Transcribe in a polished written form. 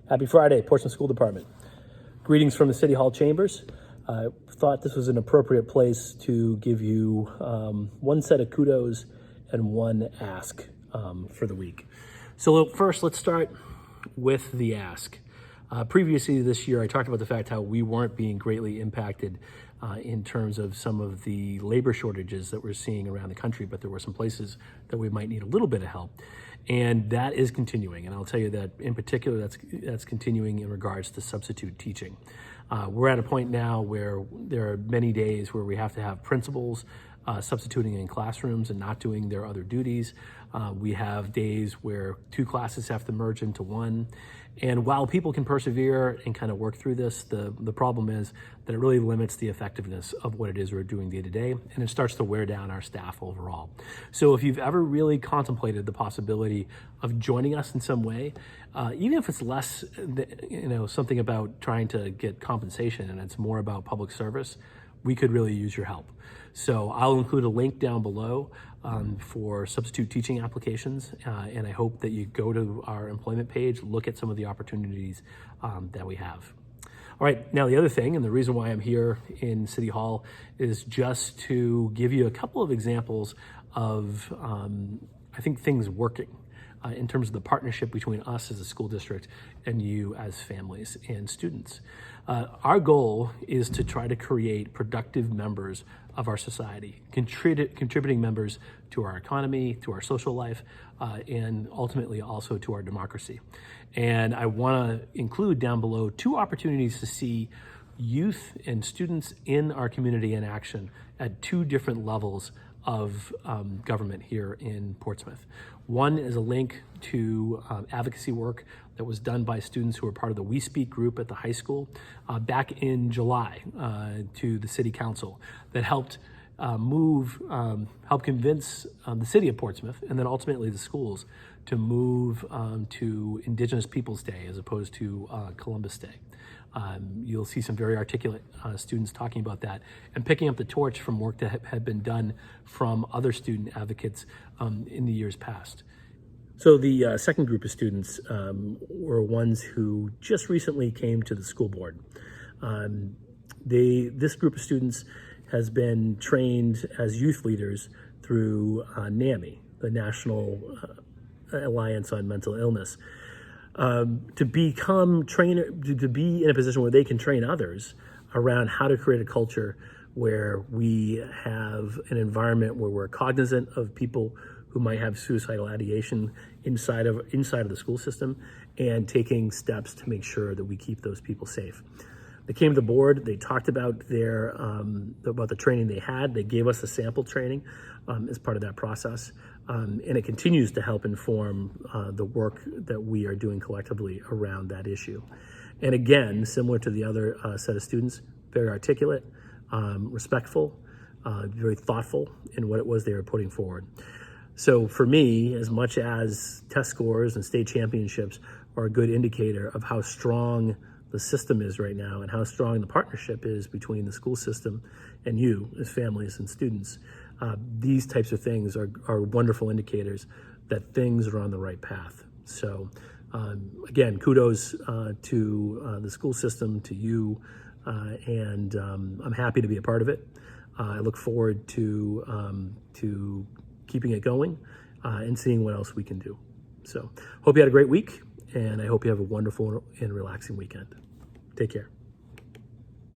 Happy Friday, Portsmouth School Department. Greetings from the City Hall chambers. I thought this was an appropriate place to give you one set of kudos and one ask for the week. So first, let's start with the ask. Previously this year, I talked about the fact how we weren't being greatly impacted in terms of some of the labor shortages that we're seeing around the country, but there were some places that we might need a little bit of help. And that is continuing. And I'll tell you that in particular, that's continuing in regards to substitute teaching. We're at a point now where there are many days where we have to have principals substituting in classrooms and not doing their other duties. We have days where two classes have to merge into one. And while people can persevere and kind of work through this, the problem is that it really limits the effectiveness of what it is we're doing day to day, and it starts to wear down our staff overall. So if you've ever really contemplated the possibility of joining us in some way, even if it's less, something about trying to get compensation and it's more about public service, we could really use your help. So I'll include a link down below for substitute teaching applications, and I hope that you go to our employment page, look at some of the opportunities that we have. All right, now the other thing, and the reason why I'm here in City Hall is just to give you a couple of examples of, I think, things working in terms of the partnership between us as a school district and you as families and students. Our goal is to try to create productive members of our society, contributing members to our economy, to our social life, and ultimately also to our democracy. And I want to include down below two opportunities to see youth and students in our community in action at two different levels of government here in Portsmouth. One is a link to advocacy work that was done by students who were part of the We Speak group at the high school back in July to the City Council that helped help convince the City of Portsmouth and then ultimately the schools to move to Indigenous Peoples Day as opposed to Columbus Day. You'll see some very articulate students talking about that and picking up the torch from work that had been done from other student advocates in the years past. So the second group of students were ones who just recently came to the school board. This group of students has been trained as youth leaders through NAMI, the National Alliance on Mental Illness. To become to be in a position where they can train others around how to create a culture where we have an environment where we're cognizant of people who might have suicidal ideation inside of the school system and taking steps to make sure that we keep those people safe. They came to the board, they talked about about the training they had. They gave us a sample training as part of that process. And it continues to help inform the work that we are doing collectively around that issue. And again, similar to the other set of students, very articulate, respectful, very thoughtful in what it was they were putting forward. So for me, as much as test scores and state championships are a good indicator of how strong the system is right now and how strong the partnership is between the school system and you as families and students, these types of things are wonderful indicators that things are on the right path. So again, kudos to the school system, to you, and I'm happy to be a part of it. I look forward to keeping it going and seeing what else we can do. So hope you had a great week, and I hope you have a wonderful and relaxing weekend. Take care.